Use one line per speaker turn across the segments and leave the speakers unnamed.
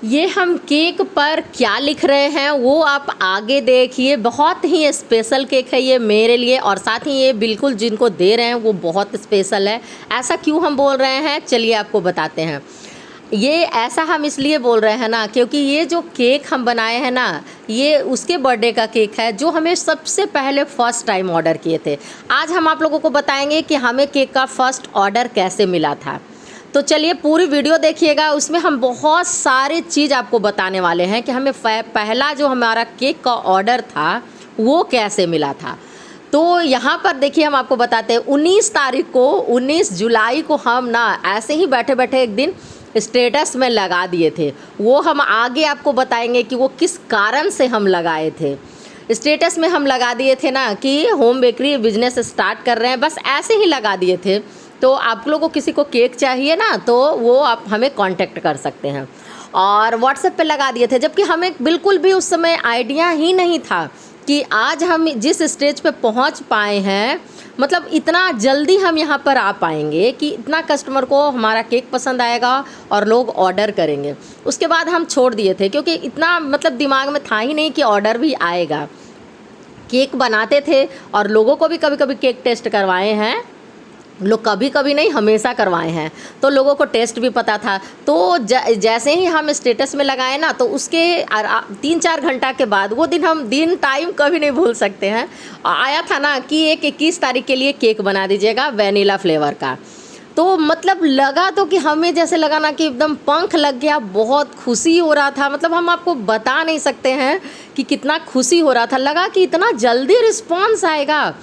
ये हम केक पर क्या लिख रहे हैं वो आप आगे देखिए। बहुत ही स्पेशल केक है ये मेरे लिए, और साथ ही ये बिल्कुल जिनको दे रहे हैं वो बहुत स्पेशल है। ऐसा क्यों हम बोल रहे हैं, चलिए आपको बताते हैं। ये ऐसा हम इसलिए बोल रहे हैं ना, क्योंकि ये जो केक हम बनाए हैं ना, ये उसके बर्थडे का केक है जो हमें सबसे पहले फ़र्स्ट टाइम ऑर्डर किए थे। आज हम आप लोगों को बताएंगे कि हमें केक का फ़र्स्ट ऑर्डर कैसे मिला था। तो चलिए पूरी वीडियो देखिएगा, उसमें हम बहुत सारी चीज़ आपको बताने वाले हैं कि हमें पहला जो हमारा केक का ऑर्डर था वो कैसे मिला था। तो यहाँ पर देखिए हम आपको बताते हैं 19 तारीख को, 19 जुलाई को हम ना ऐसे ही बैठे बैठे एक दिन स्टेटस में लगा दिए थे। वो हम आगे आपको बताएंगे कि वो किस कारण से हम लगाए थे। स्टेटस में हम लगा दिए थे ना कि होम बेकरी बिजनेस स्टार्ट कर रहे हैं, बस ऐसे ही लगा दिए थे। तो आप लोगों को किसी को केक चाहिए ना, तो वो आप हमें कांटेक्ट कर सकते हैं, और व्हाट्सएप पे लगा दिए थे। जबकि हमें बिल्कुल भी उस समय आइडिया ही नहीं था कि आज हम जिस स्टेज पे पहुंच पाए हैं, मतलब इतना जल्दी हम यहाँ पर आ पाएंगे कि इतना कस्टमर को हमारा केक पसंद आएगा और लोग ऑर्डर करेंगे। उसके बाद हम छोड़ दिए थे, क्योंकि इतना मतलब दिमाग में था ही नहीं कि ऑर्डर भी आएगा। केक बनाते थे और लोगों को भी कभी कभी केक टेस्ट करवाए हैं, लोग कभी कभी नहीं हमेशा करवाए हैं, तो लोगों को टेस्ट भी पता था। तो जैसे ही हम स्टेटस में लगाए ना, तो उसके 3-4 घंटा के बाद, वो दिन हम दिन टाइम कभी नहीं भूल सकते हैं, आया था ना कि एक 21 तारीख के लिए केक बना दीजिएगा वैनिला फ्लेवर का। तो मतलब लगा तो कि हमें जैसे लगा ना कि एकदम पंख लग गया, बहुत खुशी हो रहा था। मतलब हम आपको बता नहीं सकते हैं कि कितना खुशी हो रहा था। लगा कि इतना जल्दी रिस्पॉन्स आएगा।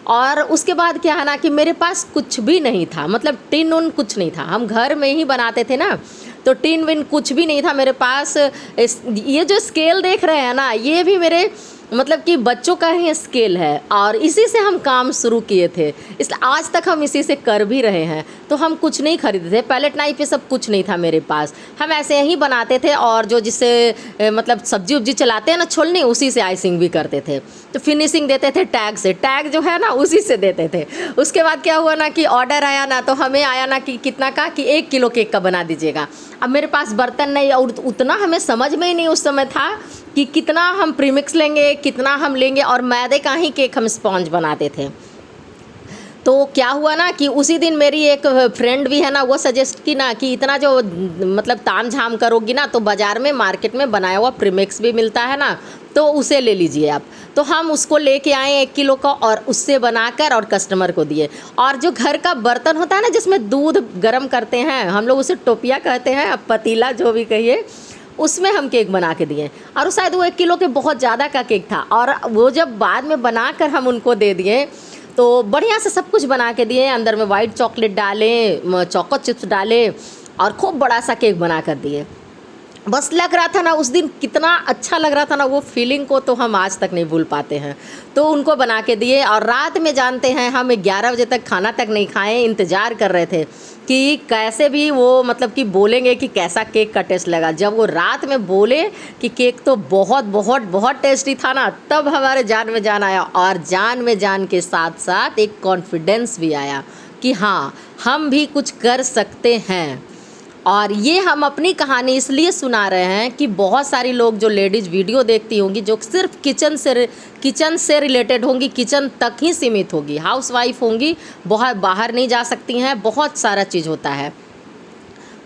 और उसके बाद क्या है ना कि मेरे पास कुछ भी नहीं था, मतलब टिन उन कुछ नहीं था, हम घर में ही बनाते थे ना, तो टिन विन कुछ भी नहीं था मेरे पास। ये जो स्केल देख रहे हैं ना, ये भी मेरे मतलब कि बच्चों का ही स्केल है, और इसी से हम काम शुरू किए थे, इसलिए आज तक हम इसी से कर भी रहे हैं। तो हम कुछ नहीं खरीदे थे, पैलेट नाइफ ये सब कुछ नहीं था मेरे पास, हम ऐसे ही बनाते थे। और जो जिससे मतलब सब्जी उब्जी चलाते हैं ना छोलनी, उसी से आइसिंग भी करते थे। तो फिनिशिंग देते थे टैग से, टैग जो है ना उसी से देते थे। उसके बाद क्या हुआ ना कि ऑर्डर आया ना, तो हमें आया ना कि कितना का, कि 1 किलो केक का बना दीजिएगा। अब मेरे पास बर्तन नहीं, और उतना हमें समझ में ही नहीं उस समय था कि कितना हम प्रीमिक्स लेंगे, कितना हम लेंगे, और मैदे का ही केक हम स्पॉन्ज बनाते थे। तो क्या हुआ ना कि उसी दिन मेरी एक फ्रेंड भी है ना, वो सजेस्ट की ना कि इतना जो मतलब ताम झाम करोगी ना, तो बाज़ार में मार्केट में बनाया हुआ प्रीमिक्स भी मिलता है ना, तो उसे ले लीजिए आप। तो हम उसको लेके आए 1 किलो का, और उससे बनाकर और कस्टमर को दिए। और जो घर का बर्तन होता है ना जिसमें दूध गर्म करते हैं, हम लोग उसे टोपिया कहते हैं, अब पतीला जो भी कहिए, उसमें हम केक बना के दिए। और शायद वो 1 किलो के बहुत ज़्यादा का केक था, और वो जब बाद में बना कर हम उनको दे दिए, तो बढ़िया से सब कुछ बना के दिए। अंदर में वाइट चॉकलेट डाले, चोको चिप्स डाले, और खूब बड़ा सा केक बना कर दिए। बस लग रहा था ना उस दिन, कितना अच्छा लग रहा था ना, वो फीलिंग को तो हम आज तक नहीं भूल पाते हैं। तो उनको बना के दिए, और रात में जानते हैं हम 11 बजे तक खाना तक नहीं खाए, इंतज़ार कर रहे थे कि कैसे भी वो मतलब कि बोलेंगे कि कैसा केक का टेस्ट लगा। जब वो रात में बोले कि केक तो बहुत बहुत बहुत टेस्टी था ना, तब हमारे जान में जान आया, और जान में जान के साथ साथ एक कॉन्फिडेंस भी आया कि हाँ, हम भी कुछ कर सकते हैं। और ये हम अपनी कहानी इसलिए सुना रहे हैं कि बहुत सारी लोग जो लेडीज़ वीडियो देखती होंगी, जो सिर्फ किचन से रिलेटेड होंगी, किचन तक ही सीमित होगी, हाउसवाइफ होंगी, बहुत बाहर नहीं जा सकती हैं, बहुत सारा चीज़ होता है,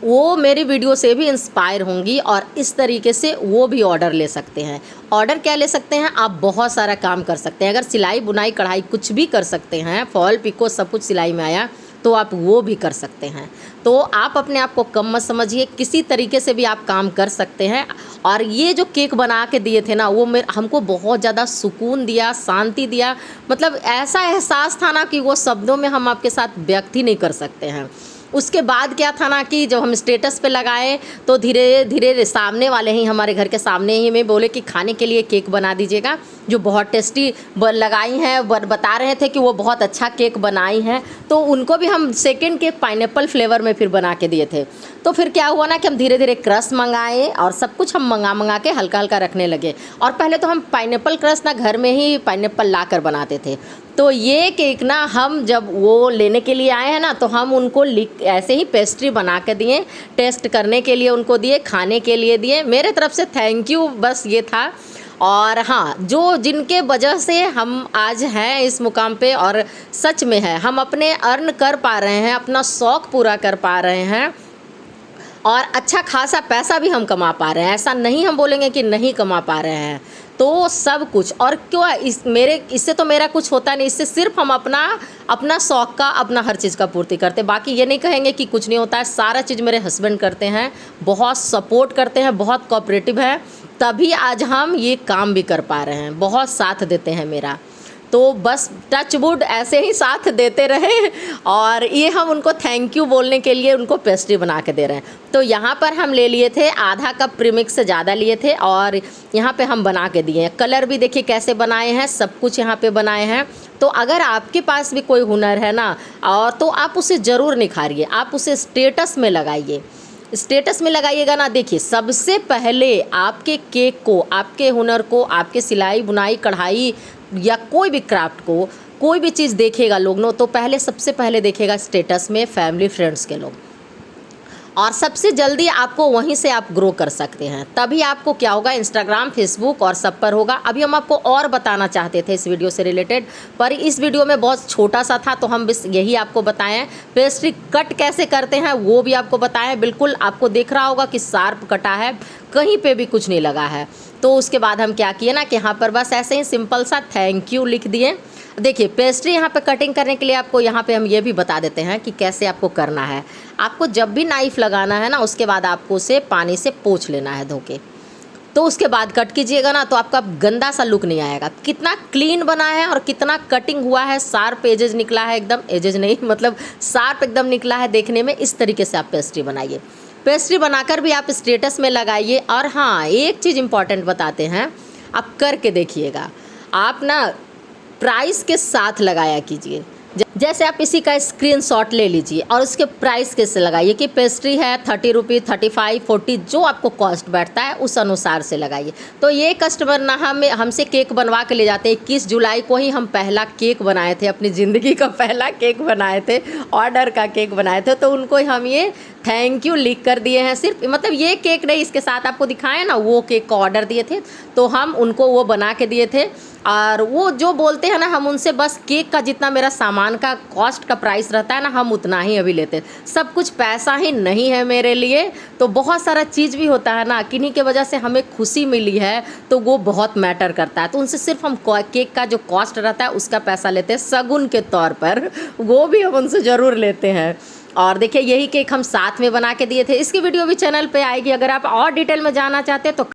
वो मेरी वीडियो से भी इंस्पायर होंगी, और इस तरीके से वो भी ऑर्डर ले सकते हैं। ऑर्डर क्या ले सकते हैं, आप बहुत सारा काम कर सकते हैं। अगर सिलाई बुनाई कढ़ाई कुछ भी कर सकते हैं, फॉल पिको सब कुछ सिलाई में आया, तो आप वो भी कर सकते हैं। तो आप अपने आप को कम मत समझिए, किसी तरीके से भी आप काम कर सकते हैं। और ये जो केक बना के दिए थे ना, वो हमको बहुत ज़्यादा सुकून दिया, शांति दिया। मतलब ऐसा एहसास था ना कि वो शब्दों में हम आपके साथ व्यक्त ही नहीं कर सकते हैं। उसके बाद क्या था ना कि जब हम स्टेटस पे लगाए, तो धीरे धीरे सामने वाले ही, हमारे घर के सामने ही में बोले कि खाने के लिए केक बना दीजिएगा। जो बहुत टेस्टी लगाई हैं, बता रहे थे कि वो बहुत अच्छा केक बनाई हैं। तो उनको भी हम सेकंड केक पाइनएप्पल फ्लेवर में फिर बना के दिए थे। तो फिर क्या हुआ ना कि हम धीरे धीरे क्रस्ट मंगाए और सब कुछ हम मंगा के हल्का हल्का रखने लगे। और पहले तो हम पाइनएप्पल क्रस्ट ना घर में ही पाइनएप्पल ला कर बनाते थे। तो ये केक ना हम जब वो लेने के लिए आए हैं ना, तो हम उनको ऐसे ही पेस्ट्री बना के दिए, टेस्ट करने के लिए उनको दिए, खाने के लिए दिए। मेरे तरफ से थैंक यू, बस ये था। और हाँ, जो जिनके वजह से हम आज हैं इस मुकाम पे, और सच में है हम अपने अर्न कर पा रहे हैं, अपना शौक़ पूरा कर पा रहे हैं और अच्छा खासा पैसा भी हम कमा पा रहे हैं। ऐसा नहीं हम बोलेंगे कि नहीं कमा पा रहे हैं। तो सब कुछ, और क्यों इससे तो मेरा कुछ होता नहीं, इससे सिर्फ हम अपना शौक़ का, अपना हर चीज़ का पूर्ति करते हैं। बाकी ये नहीं कहेंगे कि कुछ नहीं होता है। सारा चीज़ मेरे हस्बैंड करते हैं, बहुत सपोर्ट करते हैं, बहुत कोऑपरेटिव है, तभी आज हम ये काम भी कर पा रहे हैं। बहुत साथ देते हैं मेरा। तो बस टच वुड ऐसे ही साथ देते रहे। और ये हम उनको थैंक यू बोलने के लिए उनको पेस्ट्री बना के दे रहे हैं। तो यहाँ पर हम ले लिए थे आधा कप प्रीमिक्स से ज़्यादा लिए थे और यहाँ पे हम बना के दिए हैं। कलर भी देखिए कैसे बनाए हैं, सब कुछ यहाँ पे बनाए हैं। तो अगर आपके पास भी कोई हुनर है ना, और तो आप उसे ज़रूर निखारिए, आप उसे स्टेटस में लगाइए। स्टेटस में लगाइएगा ना। देखिए, सबसे पहले आपके केक को, आपके हुनर को, आपके सिलाई बुनाई कढ़ाई या कोई भी क्राफ्ट को, कोई भी चीज़ देखेगा लोग नो, तो पहले सबसे पहले देखेगा स्टेटस में फैमिली फ्रेंड्स के लोग। और सबसे जल्दी आपको वहीं से आप ग्रो कर सकते हैं। तभी आपको क्या होगा, इंस्टाग्राम, फेसबुक और सब पर होगा। अभी हम आपको और बताना चाहते थे इस वीडियो से रिलेटेड, पर इस वीडियो में बहुत छोटा सा था, तो हम बस यही आपको बताएं। पेस्ट्री कट कैसे करते हैं वो भी आपको बताएं। बिल्कुल आपको दिख रहा होगा कि शार्प कटा है, कहीं पे भी कुछ नहीं लगा है। तो उसके बाद हम क्या किए ना कि यहाँ पर बस ऐसे ही सिंपल सा थैंक यू लिख दिए। देखिए, पेस्ट्री यहाँ पे कटिंग करने के लिए आपको यहाँ पे हम ये भी बता देते हैं कि कैसे आपको करना है। आपको जब भी नाइफ़ लगाना है ना, उसके बाद आपको उसे पानी से पोंछ लेना है धो के। तो उसके बाद कट कीजिएगा ना, तो आपका गंदा सा लुक नहीं आएगा। कितना क्लीन बना है और कितना कटिंग हुआ है, शार्प एजेज निकला है, एकदम एजेज नहीं मतलब शार्प एकदम निकला है देखने में। इस तरीके से आप पेस्ट्री बनाइए। पेस्ट्री बनाकर भी आप स्टेटस में लगाइए। और हाँ, एक चीज़ इम्पॉर्टेंट बताते हैं, आप करके देखिएगा। आप ना प्राइस के साथ लगाया कीजिए। जैसे आप इसी का स्क्रीनशॉट ले लीजिए और उसके प्राइस के से लगाइए कि पेस्ट्री है 30 रुपये, 35, 40, जो आपको कॉस्ट बैठता है उस अनुसार से लगाइए। तो ये कस्टमर ना हमसे केक बनवा के ले जाते हैं। 21 जुलाई को ही हम पहला केक बनाए थे, अपनी ज़िंदगी का पहला केक बनाए थे, ऑर्डर का केक बनाए थे। तो उनको हम ये थैंक यू लिख कर दिए हैं। सिर्फ मतलब ये केक नहीं, इसके साथ आपको दिखाएं ना, वो केक का ऑर्डर दिए थे, तो हम उनको वो बना के दिए थे। और वो जो बोलते हैं ना, हम उनसे बस केक का जितना मेरा सामान का कॉस्ट का प्राइस रहता है ना, हम उतना ही अभी लेते हैं। सब कुछ पैसा ही नहीं है मेरे लिए, तो बहुत सारा चीज़ भी होता है ना, किन्हीं के वजह से हमें खुशी मिली है, तो वो बहुत मैटर करता है। तो उनसे सिर्फ हम केक का जो कॉस्ट रहता है उसका पैसा लेते हैं शगुन के तौर पर, वो भी हम उनसे ज़रूर लेते हैं। और देखिए, यही केक हम साथ में बना के दिए थे। इसकी वीडियो भी चैनल पे आएगी। अगर आप और डिटेल में जानना चाहते हैं तो